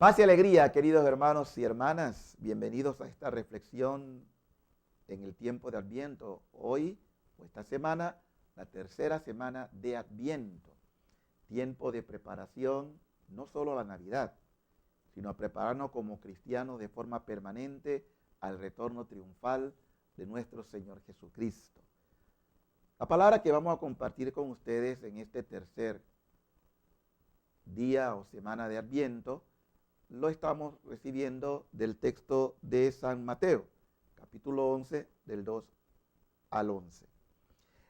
Paz y alegría, queridos hermanos y hermanas. Bienvenidos a esta reflexión en el tiempo de Adviento. Hoy, o esta semana, la tercera semana de Adviento. Tiempo de preparación, no solo a la Navidad, sino a prepararnos como cristianos de forma permanente al retorno triunfal de nuestro Señor Jesucristo. La palabra que vamos a compartir con ustedes en este tercer día o semana de Adviento lo estamos recibiendo del texto de San Mateo, capítulo 11, del 2 al 11.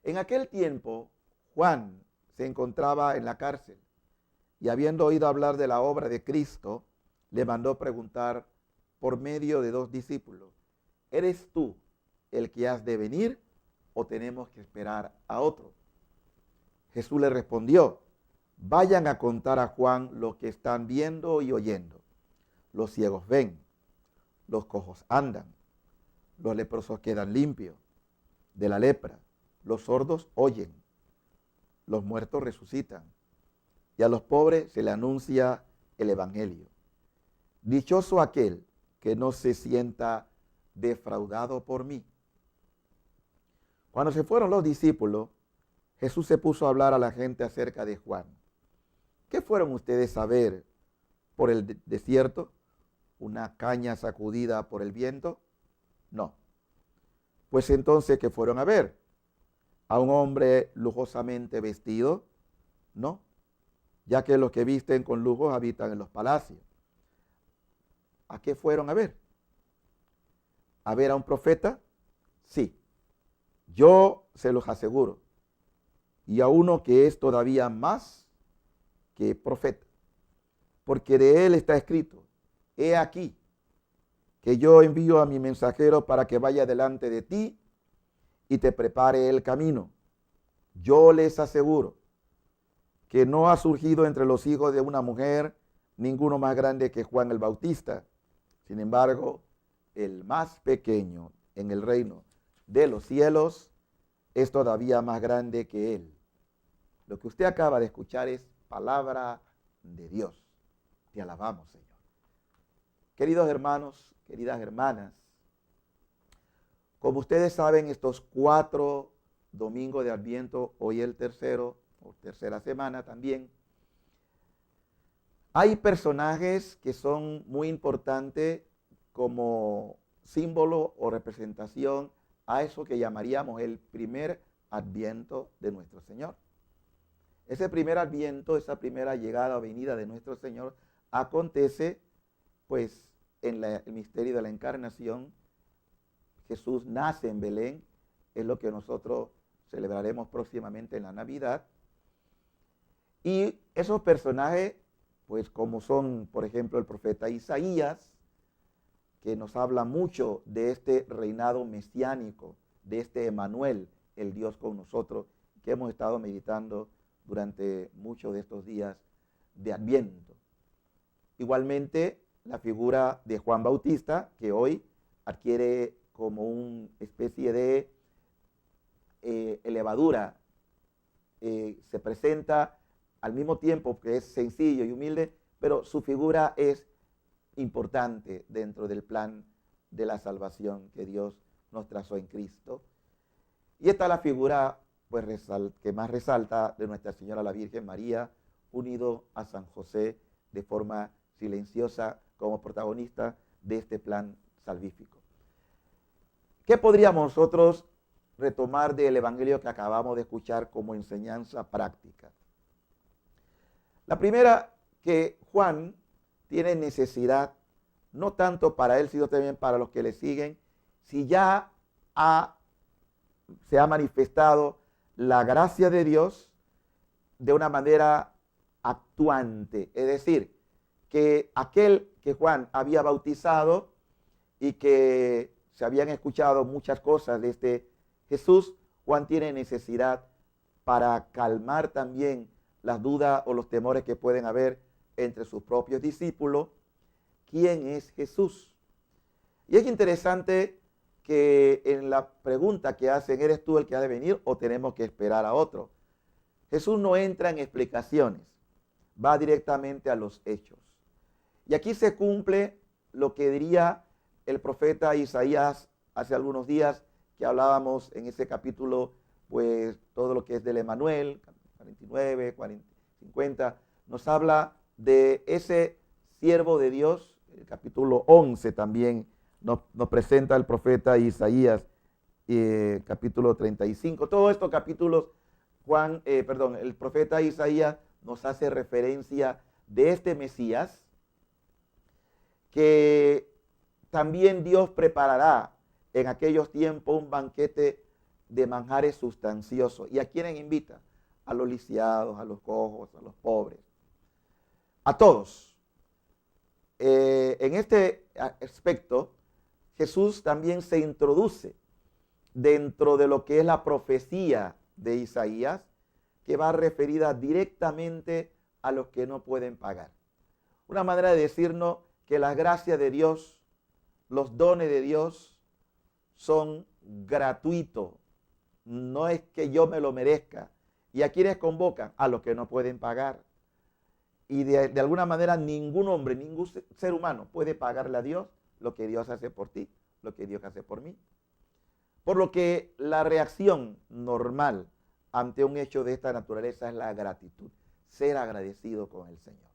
En aquel tiempo, Juan se encontraba en la cárcel y habiendo oído hablar de la obra de Cristo, le mandó preguntar por medio de dos discípulos: ¿eres tú el que has de venir o tenemos que esperar a otro? Jesús le respondió: vayan a contar a Juan lo que están viendo y oyendo. Los ciegos ven, los cojos andan, los leprosos quedan limpios de la lepra, los sordos oyen, los muertos resucitan, y a los pobres se le anuncia el evangelio. Dichoso aquel que no se sienta defraudado por mí. Cuando se fueron los discípulos, Jesús se puso a hablar a la gente acerca de Juan. ¿Qué fueron ustedes a ver por el desierto? ¿Una caña sacudida por el viento? No. Pues entonces, ¿qué fueron a ver? ¿A un hombre lujosamente vestido? No, ya que los que visten con lujo habitan en los palacios. ¿A qué fueron a ver? ¿A ver a un profeta? Sí, yo se los aseguro. Y a uno que es todavía más que profeta. Porque de él está escrito: he aquí que yo envío a mi mensajero para que vaya delante de ti y te prepare el camino. Yo les aseguro que no ha surgido entre los hijos de una mujer ninguno más grande que Juan el Bautista. Sin embargo, el más pequeño en el reino de los cielos es todavía más grande que él. Lo que usted acaba de escuchar es palabra de Dios. Te alabamos, Señor. Queridos hermanos, queridas hermanas, como ustedes saben, estos 4 domingos de Adviento, hoy el tercero, o tercera semana también, hay personajes que son muy importantes como símbolo o representación a eso que llamaríamos el primer Adviento de nuestro Señor. Ese primer Adviento, esa primera llegada o venida de nuestro Señor, acontece pues en el misterio de la encarnación. Jesús nace en Belén, es lo que nosotros celebraremos próximamente en la Navidad. Y esos personajes, pues como son, por ejemplo, el profeta Isaías, que nos habla mucho de este reinado mesiánico, de este Emmanuel, el Dios con nosotros, que hemos estado meditando durante muchos de estos días de Adviento. Igualmente, la figura de Juan Bautista, que hoy adquiere como una especie de elevadura, se presenta al mismo tiempo que es sencillo y humilde, pero su figura es importante dentro del plan de la salvación que Dios nos trazó en Cristo. Y esta es la figura pues, que más resalta de Nuestra Señora la Virgen María, unido a San José de forma silenciosa como protagonista de este plan salvífico. ¿Qué podríamos nosotros retomar del evangelio que acabamos de escuchar como enseñanza práctica? La primera, que Juan tiene necesidad, no tanto para él, sino también para los que le siguen, si ya se ha manifestado la gracia de Dios de una manera actuante, es decir, que aquel que Juan había bautizado y que se habían escuchado muchas cosas de este Jesús, Juan tiene necesidad para calmar también las dudas o los temores que pueden haber entre sus propios discípulos. ¿Quién es Jesús? Y es interesante que en la pregunta que hacen, ¿eres tú el que ha de venir o tenemos que esperar a otro? Jesús no entra en explicaciones, va directamente a los hechos. Y aquí se cumple lo que diría el profeta Isaías hace algunos días, que hablábamos en ese capítulo, pues todo lo que es del Emanuel, 49, 40, 50, nos habla de ese siervo de Dios. El capítulo 11 también nos presenta el profeta Isaías, capítulo 35. Todos estos capítulos, el profeta Isaías nos hace referencia de este Mesías, que también Dios preparará en aquellos tiempos un banquete de manjares sustanciosos. ¿Y a quiénes invita? A los lisiados, a los cojos, a los pobres, a todos. En este aspecto, Jesús también se introduce dentro de lo que es la profecía de Isaías, que va referida directamente a los que no pueden pagar. Una manera de decirnos que las gracias de Dios, los dones de Dios son gratuitos. No es que yo me lo merezca. ¿Y a quienes convocan? A los que no pueden pagar. Y de alguna manera ningún hombre, ningún ser humano puede pagarle a Dios lo que Dios hace por ti, lo que Dios hace por mí. Por lo que la reacción normal ante un hecho de esta naturaleza es la gratitud, ser agradecido con el Señor.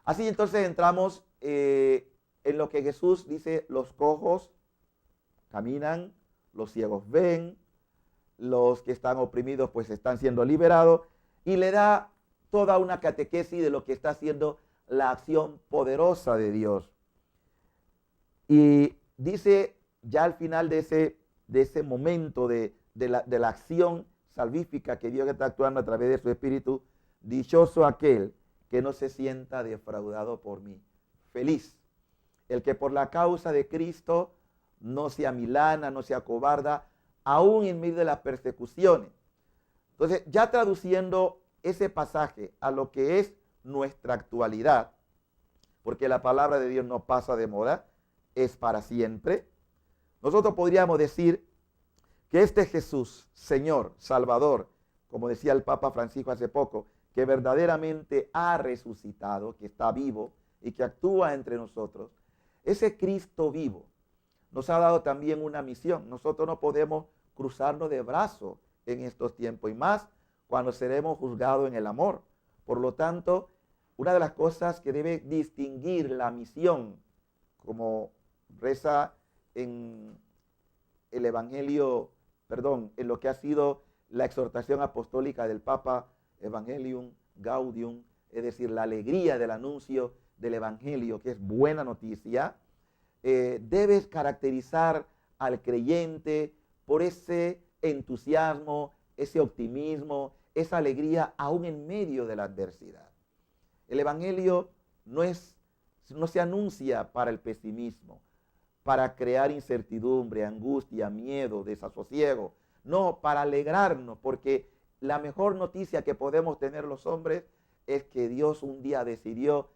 Así entonces entramos en lo que Jesús dice: los cojos caminan, los ciegos ven, los que están oprimidos pues están siendo liberados, y le da toda una catequesis de lo que está haciendo la acción poderosa de Dios. Y dice ya al final de ese momento de la acción salvífica que Dios está actuando a través de su Espíritu: dichoso aquel que no se sienta defraudado por mí. Feliz el que por la causa de Cristo no se amilana, no se acobarda, aún en medio de las persecuciones. Entonces, ya traduciendo ese pasaje a lo que es nuestra actualidad, porque la palabra de Dios no pasa de moda, es para siempre, nosotros podríamos decir que este Jesús, Señor, Salvador, como decía el Papa Francisco hace poco, que verdaderamente ha resucitado, que está vivo y que actúa entre nosotros, ese Cristo vivo nos ha dado también una misión. Nosotros no podemos cruzarnos de brazos en estos tiempos, y más cuando seremos juzgados en el amor. Por lo tanto, una de las cosas que debe distinguir la misión, como reza en el Evangelio, en lo que ha sido la exhortación apostólica del Papa, Evangelium Gaudium, es decir, la alegría del anuncio del Evangelio, que es buena noticia, debe caracterizar al creyente por ese entusiasmo, ese optimismo, esa alegría aún en medio de la adversidad. El Evangelio no se anuncia para el pesimismo, para crear incertidumbre, angustia, miedo, desasosiego. No, para alegrarnos, porque la mejor noticia que podemos tener los hombres es que Dios un día decidió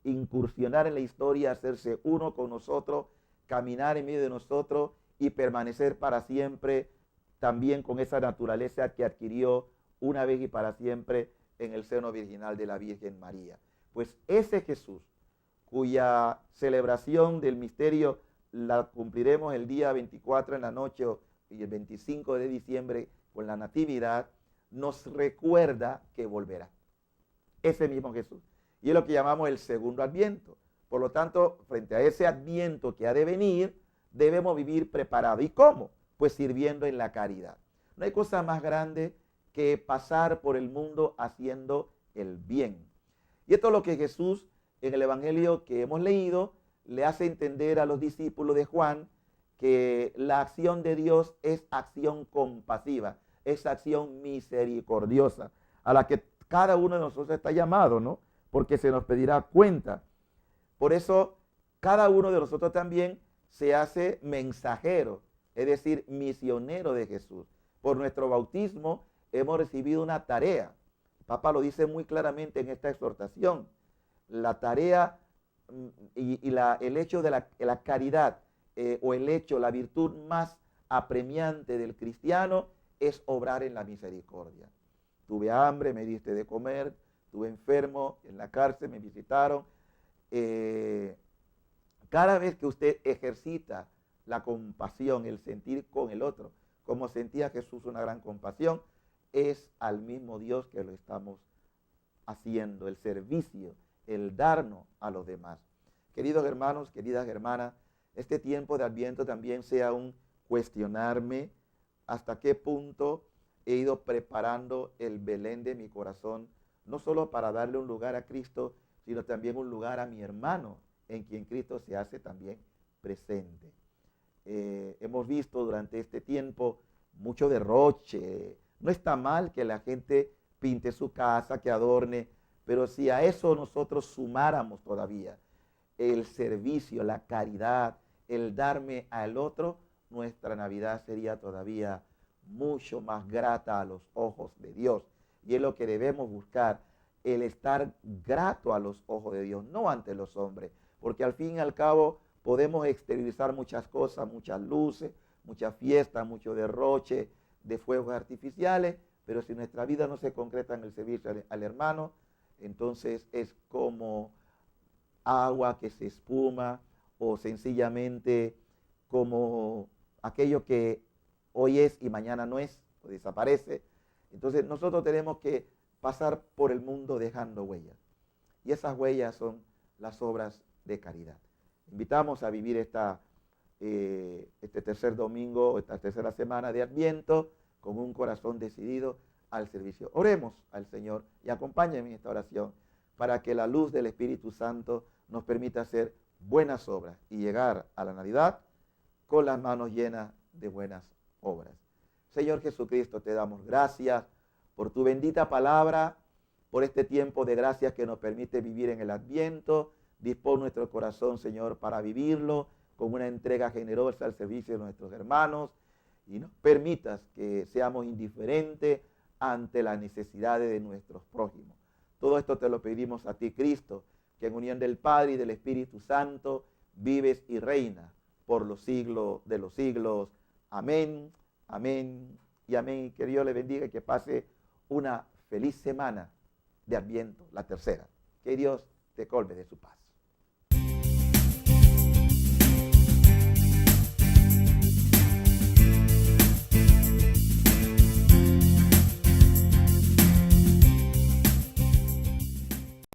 incursionar en la historia, hacerse uno con nosotros, caminar en medio de nosotros y permanecer para siempre también con esa naturaleza que adquirió una vez y para siempre en el seno virginal de la Virgen María. Pues ese Jesús, cuya celebración del misterio la cumpliremos el día 24 en la noche y el 25 de diciembre con la Natividad, nos recuerda que volverá. Ese mismo Jesús. Y es lo que llamamos el segundo Adviento. Por lo tanto, frente a ese Adviento que ha de venir, debemos vivir preparados. ¿Y cómo? Pues sirviendo en la caridad. No hay cosa más grande que pasar por el mundo haciendo el bien. Y esto es lo que Jesús, en el Evangelio que hemos leído, le hace entender a los discípulos de Juan que la acción de Dios es acción compasiva, es acción misericordiosa, a la que cada uno de nosotros está llamado, ¿no? Porque se nos pedirá cuenta. Por eso, cada uno de nosotros también se hace mensajero, es decir, misionero de Jesús. Por nuestro bautismo hemos recibido una tarea. El Papa lo dice muy claramente en esta exhortación. La tarea y el hecho de la caridad o el hecho, la virtud más apremiante del cristiano es obrar en la misericordia. Tuve hambre, me diste de comer, estuve enfermo, en la cárcel me visitaron. cada vez que usted ejercita la compasión, el sentir con el otro, como sentía Jesús una gran compasión, es al mismo Dios que lo estamos haciendo, el servicio, el darnos a los demás. Queridos hermanos, queridas hermanas, este tiempo de Adviento también sea un cuestionarme hasta qué punto he ido preparando el Belén de mi corazón, no solo para darle un lugar a Cristo, sino también un lugar a mi hermano, en quien Cristo se hace también presente. Hemos visto durante este tiempo mucho derroche. No está mal que la gente pinte su casa, que adorne, pero si a eso nosotros sumáramos todavía el servicio, la caridad, el darme al otro, nuestra Navidad sería todavía mucho más grata a los ojos de Dios. Y es lo que debemos buscar, el estar grato a los ojos de Dios, no ante los hombres, porque al fin y al cabo podemos exteriorizar muchas cosas, muchas luces, muchas fiestas, mucho derroche de fuegos artificiales, pero si nuestra vida no se concreta en el servicio al hermano, entonces es como agua que se espuma o sencillamente como aquello que hoy es y mañana no es o desaparece. Entonces nosotros tenemos que pasar por el mundo dejando huellas. Y esas huellas son las obras de caridad. Invitamos a vivir este tercer domingo, esta tercera semana de Adviento, con un corazón decidido al servicio. Oremos al Señor y acompáñenme en esta oración para que la luz del Espíritu Santo nos permita hacer buenas obras y llegar a la Navidad con las manos llenas de buenas obras. Señor Jesucristo, te damos gracias por tu bendita palabra, por este tiempo de gracias que nos permite vivir en el Adviento. Dispón nuestro corazón, Señor, para vivirlo con una entrega generosa al servicio de nuestros hermanos y nos permitas que seamos indiferentes ante las necesidades de nuestros prójimos. Todo esto te lo pedimos a ti, Cristo, que en unión del Padre y del Espíritu Santo vives y reinas por los siglos de los siglos. Amén, amén y amén. Que Dios le bendiga y que pase una feliz semana de Adviento, la tercera. Que Dios te colme de su paz.